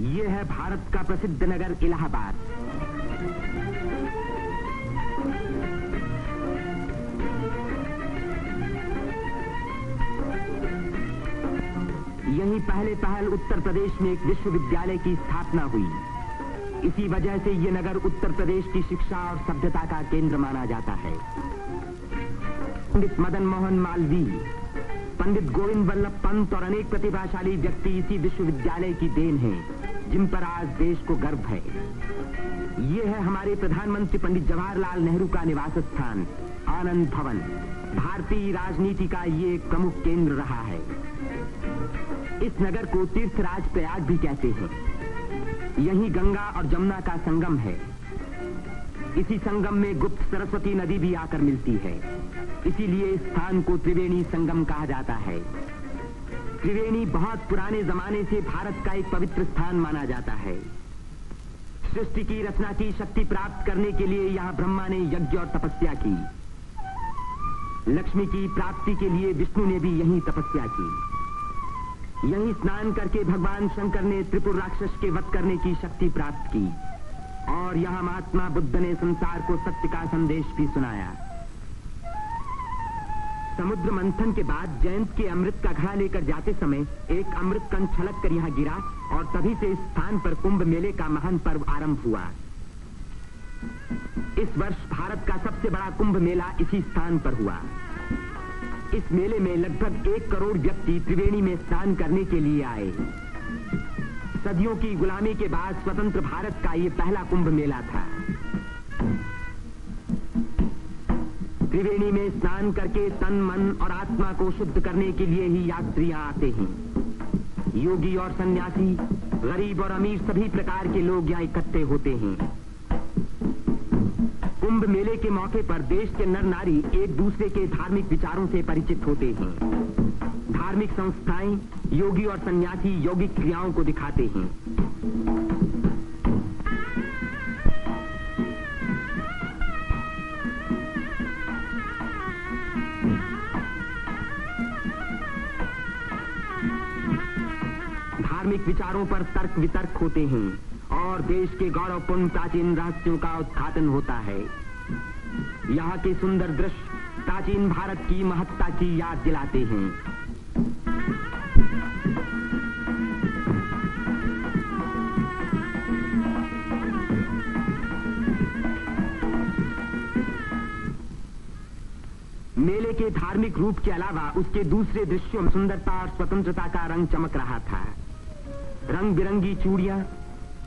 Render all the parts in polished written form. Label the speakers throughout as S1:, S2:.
S1: ये है भारत का प्रसिद्ध नगर इलाहाबाद। यहीं पहल उत्तर प्रदेश में एक विश्वविद्यालय की स्थापना हुई। इसी वजह से ये नगर उत्तर प्रदेश की शिक्षा और सभ्यता का केंद्र माना जाता है। पंडित मदन मोहन मालवीय, पंडित गोविंद वल्लभ पंत और अनेक प्रतिभाशाली व्यक्ति इसी विश्वविद्यालय की देन हैं, जिन पर आज देश को गर्व है। ये है हमारे प्रधानमंत्री पंडित जवाहरलाल नेहरू का निवास स्थान, आनंद भवन। भारतीय राजनीति का ये एक प्रमुख केंद्र रहा है। इस नगर को तीर्थराज प्रयाग भी कहते हैं। यहीं गंगा और जमुना का संगम है। इसी संगम में गुप्त सरस्वती नदी भी आकर मिलती है। इसीलिए इस स्थान को त्रिवेणी संगम कहा जाता है। त्रिवेणी बहुत पुराने जमाने से भारत का एक पवित्र स्थान माना जाता है। सृष्टि की रचना की शक्ति प्राप्त करने के लिए यहाँ ब्रह्मा ने यज्ञ और तपस्या की। लक्ष्मी की प्राप्ति के लिए विष्णु ने भी यहीं तपस्या की। यहीं स्नान करके भगवान शंकर ने त्रिपुर राक्षस के वध करने की शक्ति प्राप्त की और यहाँ महात्मा बुद्ध ने संसार को सत्य का संदेश भी सुनाया। समुद्र मंथन के बाद जयंत के अमृत का घड़ा लेकर जाते समय एक अमृत कण छलक कर यहाँ गिरा और तभी से इस स्थान पर कुंभ मेले का महान पर्व आरंभ हुआ। इस वर्ष भारत का सबसे बड़ा कुंभ मेला इसी स्थान पर हुआ। इस मेले में लगभग 1 करोड़ व्यक्ति त्रिवेणी में स्नान करने के लिए आए। सदियों की गुलामी के बाद स्वतंत्र भारत का ये पहला कुंभ मेला था। त्रिवेणी में स्नान करके तन, मन और आत्मा को शुद्ध करने के लिए ही यात्रियां आते हैं। योगी और सन्यासी, गरीब और अमीर सभी प्रकार के लोग यहाँ इकट्ठे होते हैं। कुंभ मेले के मौके पर देश के नर नारी एक दूसरे के धार्मिक विचारों से परिचित होते हैं। धार्मिक संस्थाएं योगी और सन्यासी यौगिक क्रियाओं को दिखाते हैं। धार्मिक विचारों पर तर्क वितर्क होते हैं और देश के गौरवपूर्ण प्राचीन रहस्यों का उद्घाटन होता है। यहाँ के सुंदर दृश्य प्राचीन भारत की महत्ता की याद दिलाते हैं। मेले के धार्मिक रूप के अलावा उसके दूसरे दृश्यों में सुंदरता और स्वतंत्रता का रंग चमक रहा था। रंग बिरंगी चूड़ियां,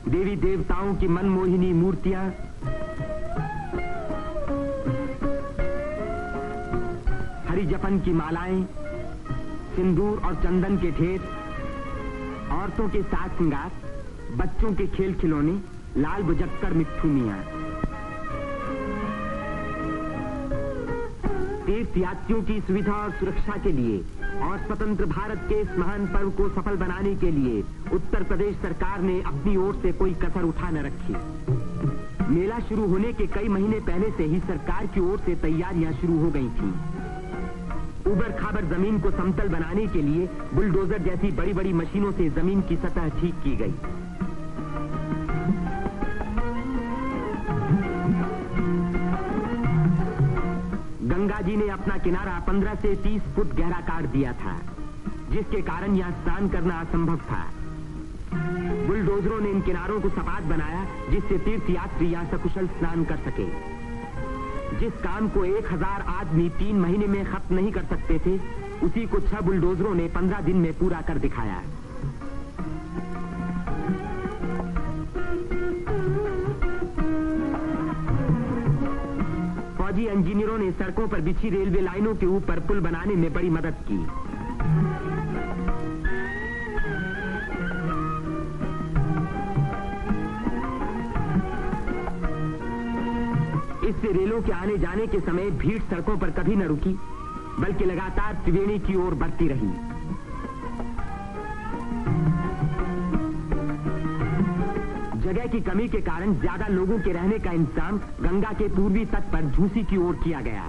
S1: देवी देवताओं की मनमोहिनी मूर्तियां, हरी जपन की मालाएं, सिंदूर और चंदन के ढेर, औरतों के साज श्रृंगार, बच्चों के खेल खिलौने, लाल बुझक्कर मिट्ठूनियां। तीर्थ यात्रियों की सुविधा और सुरक्षा के लिए और स्वतंत्र भारत के इस महान पर्व को सफल बनाने के लिए उत्तर प्रदेश सरकार ने अपनी ओर से कोई कसर उठा न रखी। मेला शुरू होने के कई महीने पहले से ही सरकार की ओर से तैयारियां शुरू हो गई थीं। उबड़ खाबड़ जमीन को समतल बनाने के लिए बुलडोजर जैसी बड़ी बड़ी मशीनों से जमीन की सतह ठीक की गई। गंगा जी ने अपना किनारा 15 से 30 फुट गहरा काट दिया था, जिसके कारण यहाँ स्नान करना असंभव था। बुलडोजरों ने इन किनारों को सपाट बनाया, जिससे तीर्थ यात्री यहाँ सकुशल स्नान कर सके। जिस काम को 1000 आदमी 3 महीने में खत्म नहीं कर सकते थे, उसी को 6 बुलडोजरों ने 15 दिन में पूरा कर दिखाया। फौजी इंजीनियरों ने सड़कों पर बिछी रेलवे लाइनों के ऊपर पुल बनाने में बड़ी मदद की। इससे रेलों के आने जाने के समय भीड़ सड़कों पर कभी न रुकी, बल्कि लगातार त्रिवेणी की ओर बढ़ती रही। जगह की कमी के कारण ज्यादा लोगों के रहने का इंतजाम गंगा के पूर्वी तट पर झूसी की ओर किया गया।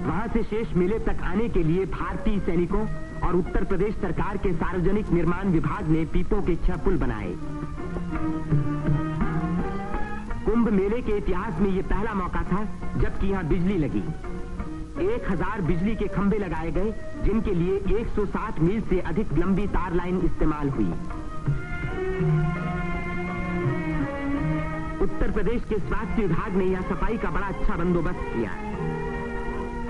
S1: वहां से शेष मेले तक आने के लिए भारतीय सैनिकों और उत्तर प्रदेश सरकार के सार्वजनिक निर्माण विभाग ने पीपों के 6 पुल बनाए। कुंभ मेले के इतिहास में यह पहला मौका था जबकि यहां बिजली लगी। 1000 बिजली के खंभे लगाए गए, जिनके लिए 160 मील से अधिक लंबी तार लाइन इस्तेमाल हुई। उत्तर प्रदेश के स्वास्थ्य विभाग ने यहां सफाई का बड़ा अच्छा बंदोबस्त किया।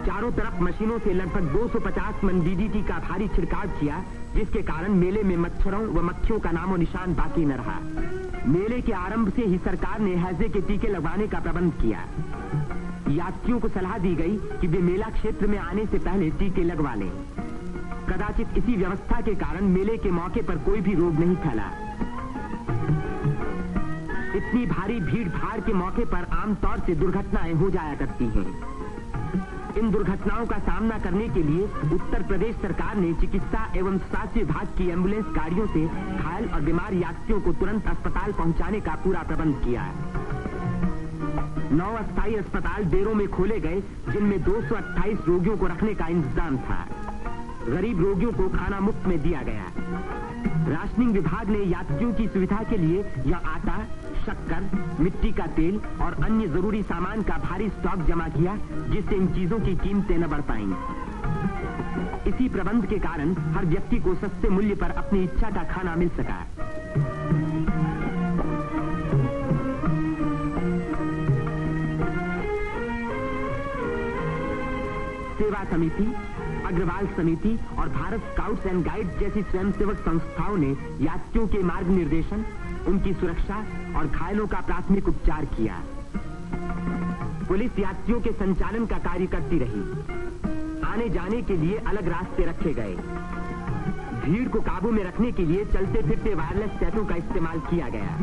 S1: चारों तरफ मशीनों से लगभग 250 मन डीडीटी का भारी छिड़काव किया, जिसके कारण मेले में मच्छरों व मक्खियों का नामो निशान बाकी न रहा। मेले के आरंभ से ही सरकार ने हैजे के टीके लगवाने का प्रबंध किया। यात्रियों को सलाह दी गई कि वे मेला क्षेत्र में आने से पहले टीके लगवा लें। कदाचित इसी व्यवस्था के कारण मेले के मौके पर कोई भी रोग नहीं फैला। इतनी भारी भीड़ भाड़ के मौके पर आमतौर से दुर्घटनाएं हो जाया करती हैं। इन दुर्घटनाओं का सामना करने के लिए उत्तर प्रदेश सरकार ने चिकित्सा एवं स्वास्थ्य विभाग की एम्बुलेंस गाड़ियों से घायल और बीमार यात्रियों को तुरंत अस्पताल पहुंचाने का पूरा प्रबंध किया। 9 अस्थायी अस्पताल डेरों में खोले गए, जिनमें 228 रोगियों को रखने का इंतजाम था। गरीब रोगियों को खाना मुफ्त में दिया गया। राशनिंग विभाग ने यात्रियों की सुविधा के लिए यह आटा, शक्कर, मिट्टी का तेल और अन्य जरूरी सामान का भारी स्टॉक जमा किया, जिससे इन चीजों की कीमतें न बढ़ पाईं। इसी प्रबंध के कारण हर व्यक्ति को सस्ते मूल्य पर अपनी इच्छा का खाना मिल सका। सेवा समिति, अग्रवाल समिति और भारत स्काउट्स एंड गाइड्स जैसी स्वयंसेवक संस्थाओं ने यात्रियों के मार्ग निर्देशन, उनकी सुरक्षा और घायलों का प्राथमिक उपचार किया। पुलिस यात्रियों के संचालन का कार्य करती रही। आने जाने के लिए अलग रास्ते रखे गए। भीड़ को काबू में रखने के लिए चलते फिरते वायरलेस सेटों का इस्तेमाल किया गया।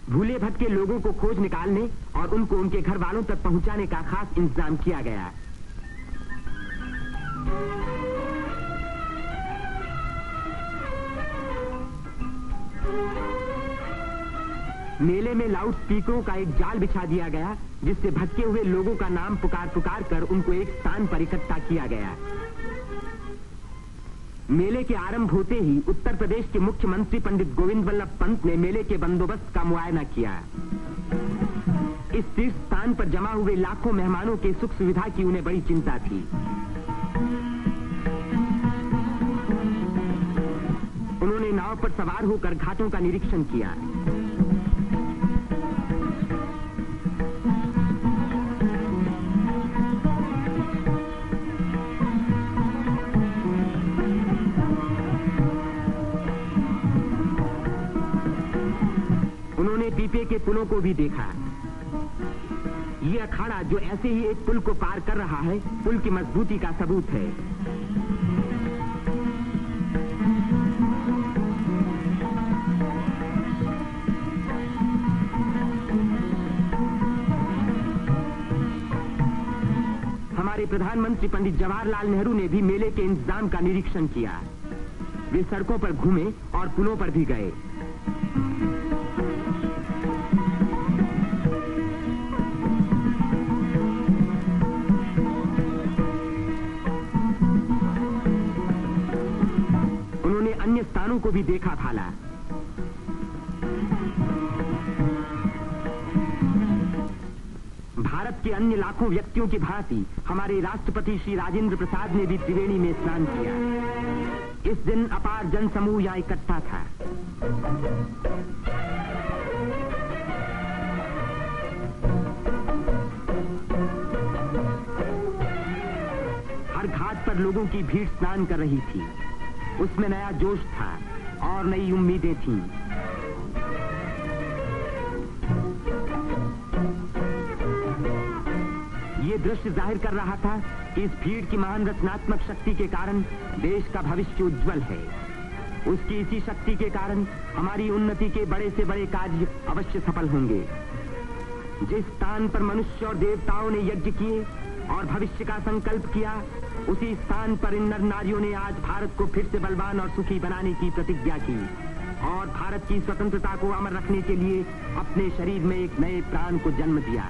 S1: भूले भटके लोगों को खोज निकालने और उनको उनके घर वालों तक पहुंचाने का खास इंतजाम किया गया। मेले में लाउड स्पीकरों का एक जाल बिछा दिया गया, जिससे भटके हुए लोगों का नाम पुकार पुकार कर उनको एक स्थान पर इकट्ठा किया गया। मेले के आरंभ होते ही उत्तर प्रदेश के मुख्यमंत्री पंडित गोविंद वल्लभ पंत ने मेले के बंदोबस्त का मुआयना किया। इस तीर्थ स्थान पर जमा हुए लाखों मेहमानों के सुख सुविधा की उन्हें बड़ी चिंता थी। उन्होंने नाव पर सवार होकर घाटों का निरीक्षण किया। उन्होंने पीपे के पुलों को भी देखा। ये अखाड़ा जो ऐसे ही एक पुल को पार कर रहा है, पुल की मजबूती का सबूत है। हमारे प्रधानमंत्री पंडित जवाहरलाल नेहरू ने भी मेले के इंतजाम का निरीक्षण किया। वे सड़कों पर घूमे और पुलों पर भी गए। उन्होंने अन्य स्थानों को भी देखा भाला। भारत के अन्य लाखों व्यक्तियों की भांति हमारे राष्ट्रपति श्री राजेंद्र प्रसाद ने भी त्रिवेणी में स्नान किया। इस दिन अपार जनसमूह यहां इकट्ठा था। हर घाट पर लोगों की भीड़ स्नान कर रही थी। उसमें नया जोश था और नई उम्मीदें थीं। ये दृश्य जाहिर कर रहा था कि इस भीड़ की महान रचनात्मक शक्ति के कारण देश का भविष्य उज्जवल है। उसकी इसी शक्ति के कारण हमारी उन्नति के बड़े से बड़े कार्य अवश्य सफल होंगे। जिस स्थान पर मनुष्य और देवताओं ने यज्ञ किए और भविष्य का संकल्प किया, उसी स्थान पर इन नर नारियों ने आज भारत को फिर से बलवान और सुखी बनाने की प्रतिज्ञा की और भारत की स्वतंत्रता को अमर रखने के लिए अपने शरीर में एक नए प्राण को जन्म दिया।